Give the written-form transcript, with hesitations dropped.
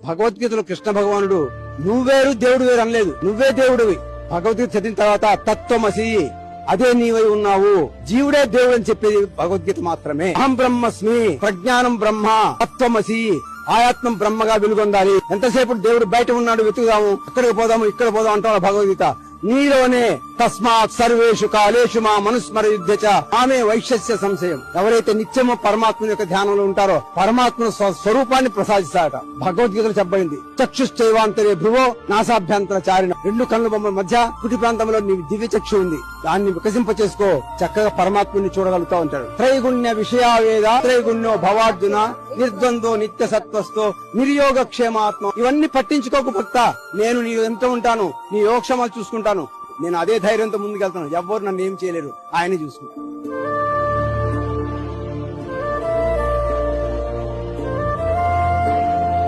భగవద్గీతలో కృష్ణ భగవానుడు నువ్వేరు దేవుడు వేరు అనలేదు, నువ్వే దేవుడివి. భగవద్గీత చదివిన తర్వాత తత్వమసి, అదే నీవై ఉన్నావు, జీవుడే దేవుడు అని చెప్పేది భగవద్గీత మాత్రమే. అహం బ్రహ్మస్మి, ప్రజ్ఞానం బ్రహ్మ, తత్వమసి, ఆయాత్మం బ్రహ్మగా వెలుగొందాలి. ఎంతసేపు దేవుడు బయట ఉన్నాడు, వెతుకుదాము, అక్కడికి పోదాము, ఇక్కడ పోదాం అంటాడు భగవద్గీత. నీలోనే తస్మాత్ సర్వేషు కాలేషు మా మనుస్మరయుధ్యచ ఆమె వైశ్యస్య సంశయం. ఎవరైతే నిత్యము పరమాత్మ యొక్క ధ్యానంలో ఉంటారో పరమాత్మ స్వరూపాన్ని ప్రసాదిస్తారట. భగవద్గీతలో చెప్పబడింది, చక్షుశ్చైవాంతరే భ్రువో నాసాభ్యంతర చారిణ. రెండు కన్నుల బొమ్మల మధ్య కుటి ప్రాంతంలో నీ దివ్య చక్షు ఉంది, దాన్ని వికసింప చేసుకో, చక్కగా పరమాత్మని చూడగలుగుతా ఉంటాడు. త్రైగుణ్య విషయావేద త్రైగుణ్యో భవార్జున నిర్ద్వందో నిత్య సత్వస్తో నిర్యోగ క్షేమాత్మ. ఇవన్నీ పట్టించుకోకు భక్త, నేను నీ ఎంత ఉంటాను, నీ యోగక్షేమాలు చూసుకుంటాను. నేను అదే ధైర్యంతో ముందుకెళ్తాను, ఎవ్వరు నన్ను ఏం చేయలేరు, ఆయనే చూసుకుంటాను.